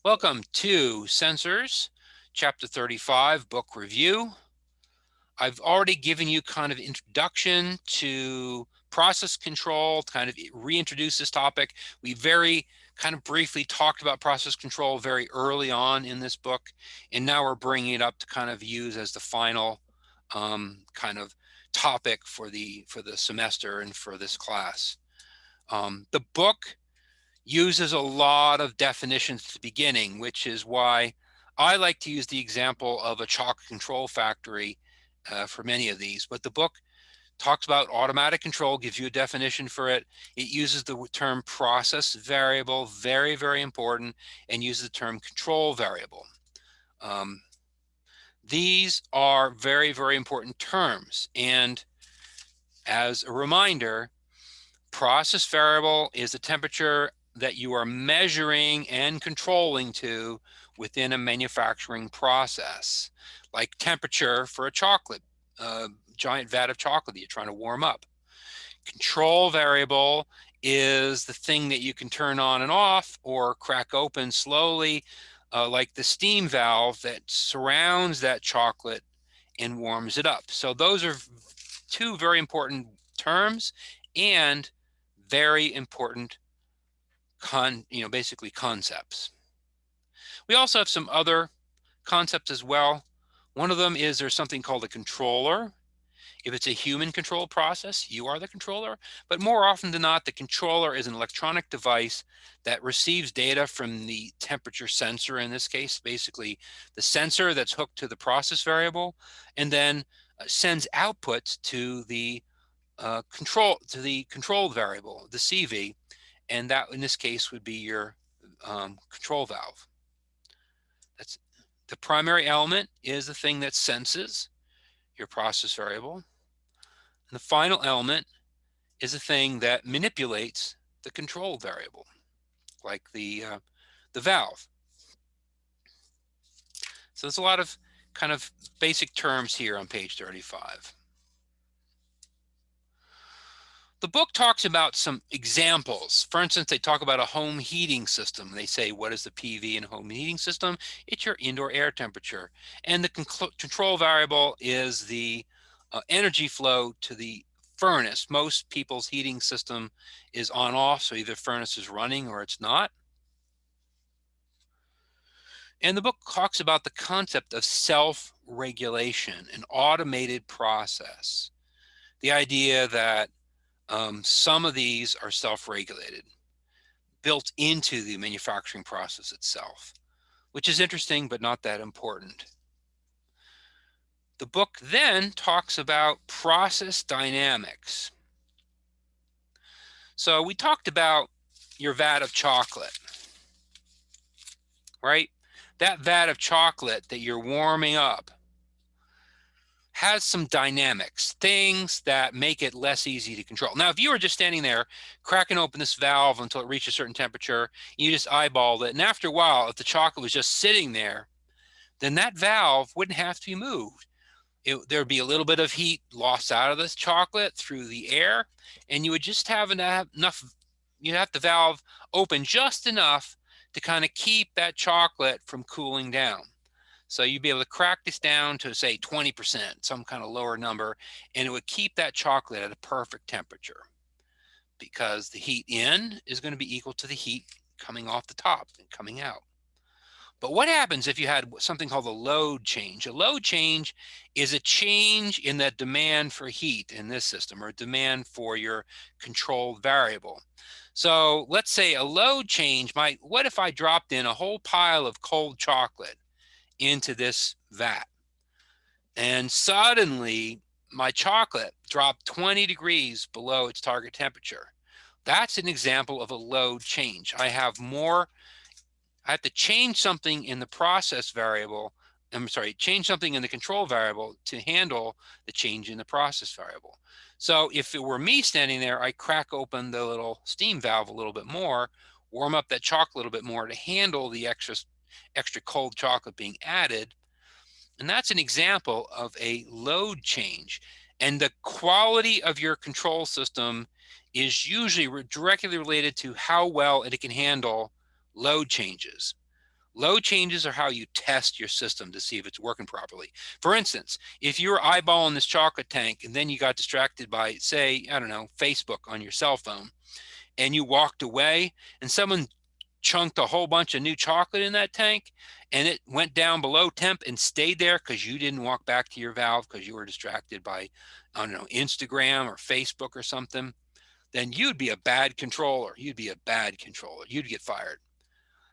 Welcome to Sensors, Chapter 35, Book Review. I've already given you kind of introduction to process control, kind of reintroduce this topic. We very kind of briefly talked about process control very early on in this book, and now we're bringing it up to kind of use as the final kind of topic for the semester and for this class. The book uses a lot of definitions at the beginning, which is why I like to use the example of a chocolate control factory for many of these. But the book talks about automatic control, gives you a definition for it. It uses the term process variable, very, very important, and uses the term control variable. These are very, very important terms. And as a reminder, process variable is the temperature that you are measuring and controlling to within a manufacturing process, like temperature for a chocolate, giant vat of chocolate that you're trying to warm up. Control variable is the thing that you can turn on and off or crack open slowly, like the steam valve that surrounds that chocolate and warms it up. So those are two very important terms and very important basically concepts. We also have some other concepts as well. One of them is there's something called a controller. If it's a human controlled process, you are the controller. But more often than not, the controller is an electronic device that receives data from the temperature sensor, in this case, basically the sensor that's hooked to the process variable, and then sends outputs to the controlled variable, the CV, and that in this case would be your control valve. That's the primary element is the thing that senses your process variable. And the final element is the thing that manipulates the control variable, like the valve. So there's a lot of kind of basic terms here on page 35. The book talks about some examples. For instance, they talk about a home heating system. They say, what is the PV in a home heating system? It's your indoor air temperature. And the control variable is the energy flow to the furnace. Most people's heating system is on off, so either furnace is running or it's not. And the book talks about the concept of self-regulation, an automated process. The idea that some of these are self-regulated, built into the manufacturing process itself, which is interesting, but not that important. The book then talks about process dynamics. So we talked about your vat of chocolate, right? That vat of chocolate that you're warming up has some dynamics, things that make it less easy to control. Now, if you were just standing there cracking open this valve until it reached a certain temperature, you just eyeballed it, and after a while, if the chocolate was just sitting there, then that valve wouldn't have to be moved. There'd be a little bit of heat lost out of this chocolate through the air, and you would just have enough, you'd have the valve open just enough to kind of keep that chocolate from cooling down. So you'd be able to crack this down to, say, 20%, some kind of lower number, and it would keep that chocolate at a perfect temperature because the heat in is going to be equal to the heat coming off the top and coming out. But what happens if you had something called a load change? A load change is a change in the demand for heat in this system, or demand for your controlled variable. So let's say a load change might, what if I dropped in a whole pile of cold chocolate into this vat, and suddenly my chocolate dropped 20 degrees below its target temperature? That's an example of a load change. I have to change something in the process variable. Change something in the control variable to handle the change in the process variable. So if it were me standing there, I crack open the little steam valve a little bit more, warm up that chocolate a little bit more to handle the extra cold chocolate being added. And that's an example of a load change. And the quality of your control system is usually directly related to how well it can handle load changes. Load changes are how you test your system to see if it's working properly. For instance, if you were eyeballing this chocolate tank and then you got distracted by, say, I don't know, Facebook on your cell phone, and you walked away and someone chunked a whole bunch of new chocolate in that tank and it went down below temp and stayed there because you didn't walk back to your valve because you were distracted by, I don't know, Instagram or Facebook or something, then you'd be a bad controller. You'd be a bad controller. You'd get fired.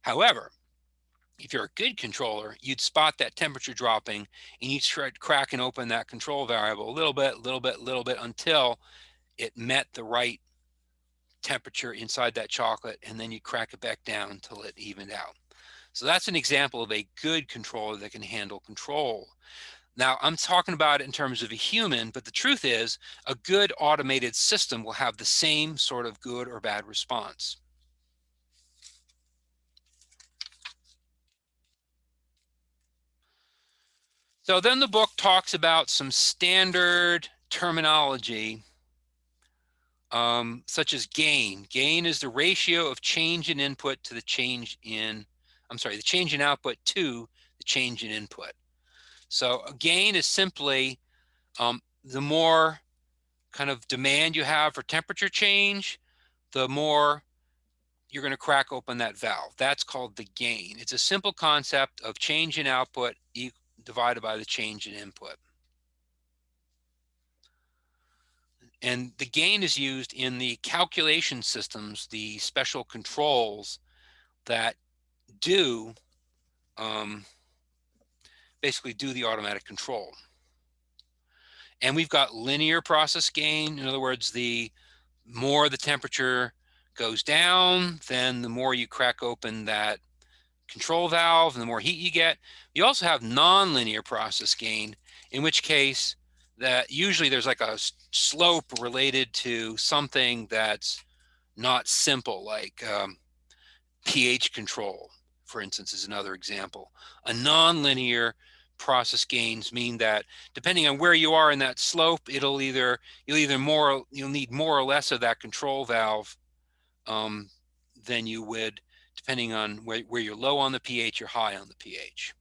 However, if you're a good controller, you'd spot that temperature dropping and you'd start cracking open that control variable a little bit until it met the right temperature inside that chocolate, and then you crack it back down until it evened out. So that's an example of a good controller that can handle control. Now, I'm talking about it in terms of a human, but the truth is a good automated system will have the same sort of good or bad response. So then the book talks about some standard terminology, such as gain. Gain is the ratio of change in input to the change in, the change in output to the change in input. So a gain is simply the more kind of demand you have for temperature change, the more you're going to crack open that valve. That's called the gain. It's a simple concept of change in output divided by the change in input. And the gain is used in the calculation systems, the special controls that do basically do the automatic control. And we've got linear process gain. In other words, the more the temperature goes down, then the more you crack open that control valve and the more heat you get. You also have nonlinear process gain, in which case that usually there's like a slope related to something that's not simple, like pH control, for instance, is another example. A nonlinear process gains mean that depending on where you are in that slope, you'll need more or less of that control valve than you would depending on where you're low on the pH or high on the pH.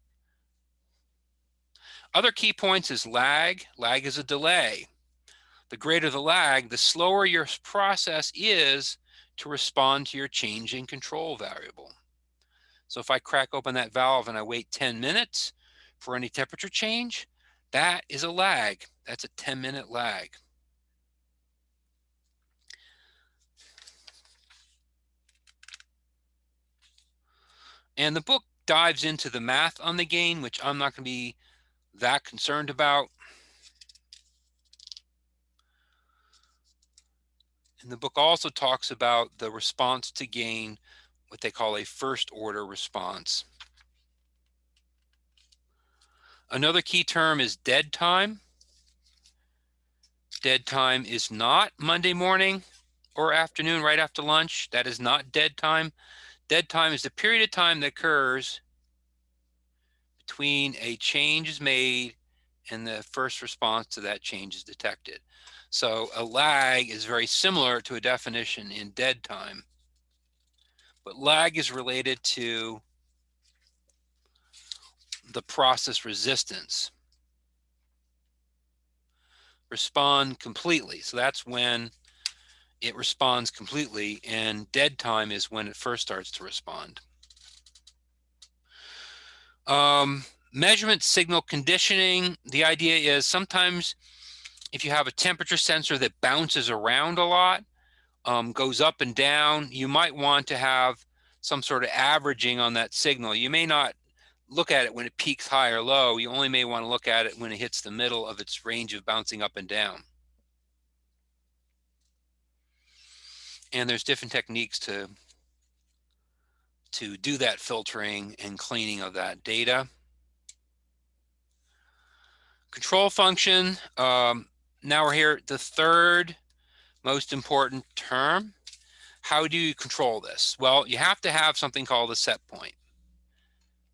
Other key points is lag. Lag is a delay. The greater the lag, the slower your process is to respond to your changing control variable. So if I crack open that valve and I wait 10 minutes for any temperature change, that is a lag. That's a 10-minute lag. And the book dives into the math on the gain, which I'm not going to be that concerned about. And the book also talks about the response to gain, what they call a first order response. Another key term is dead time. Dead time is not Monday morning or afternoon right after lunch. That is not dead time. Dead time is the period of time that occurs between a change is made and the first response to that change is detected. So a lag is very similar to a definition in dead time, but lag is related to the process resistance. Respond completely. So that's when it responds completely, and dead time is when it first starts to respond. Measurement signal conditioning. The idea is sometimes if you have a temperature sensor that bounces around a lot, goes up and down, you might want to have some sort of averaging on that signal. You may not look at it when it peaks high or low. You only may want to look at it when it hits the middle of its range of bouncing up and down. And there's different techniques to do that filtering and cleaning of that data. Control function. Now we're here, the third most important term. How do you control this? Well, you have to have something called a set point.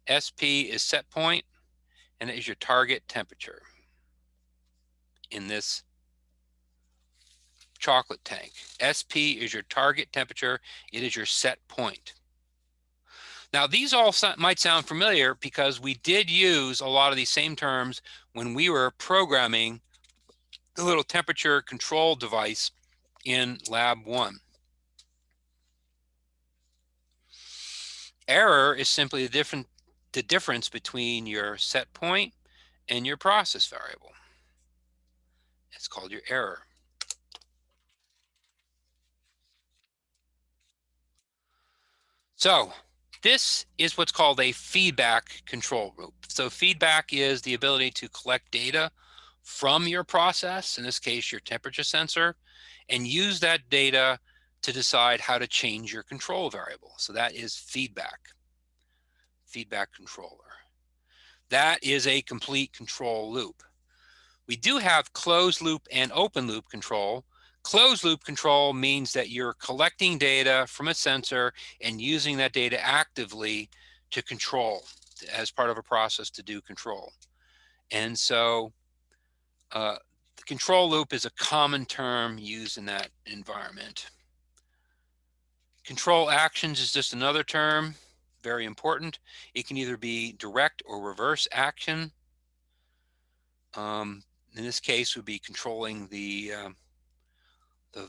SP is set point, and it is your target temperature in this chocolate tank. SP is your target temperature. It is your set point. Now, these all might sound familiar because we did use a lot of these same terms when we were programming the little temperature control device in Lab 1. Error is simply the difference between your set point and your process variable. It's called your error. So this is what's called a feedback control loop. So feedback is the ability to collect data from your process, in this case, your temperature sensor, and use that data to decide how to change your control variable. So that is feedback controller. That is a complete control loop. We do have closed loop and open loop control. Closed loop control means that you're collecting data from a sensor and using that data actively to control as part of a process to do control. And so the control loop is a common term used in that environment. Control actions is just another term, very important. It can either be direct or reverse action. In this case, would be controlling the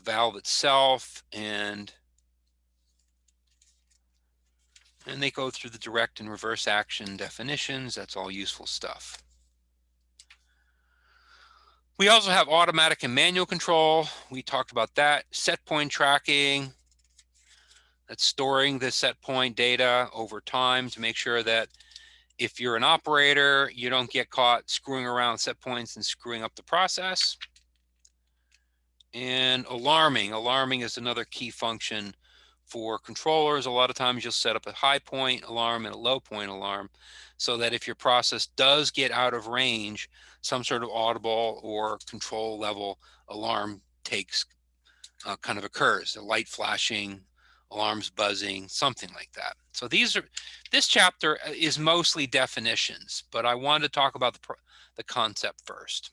valve itself, and they go through the direct and reverse action definitions. That's all useful stuff. We also have automatic and manual control. We talked about that. Set point tracking. That's storing the set point data over time to make sure that if you're an operator, you don't get caught screwing around set points and screwing up the process. And alarming. Alarming is another key function for controllers. A lot of times you'll set up a high point alarm and a low point alarm so that if your process does get out of range, some sort of audible or control level alarm kind of occurs. A light flashing, alarms buzzing, something like that. So this chapter is mostly definitions, but I wanted to talk about the concept first.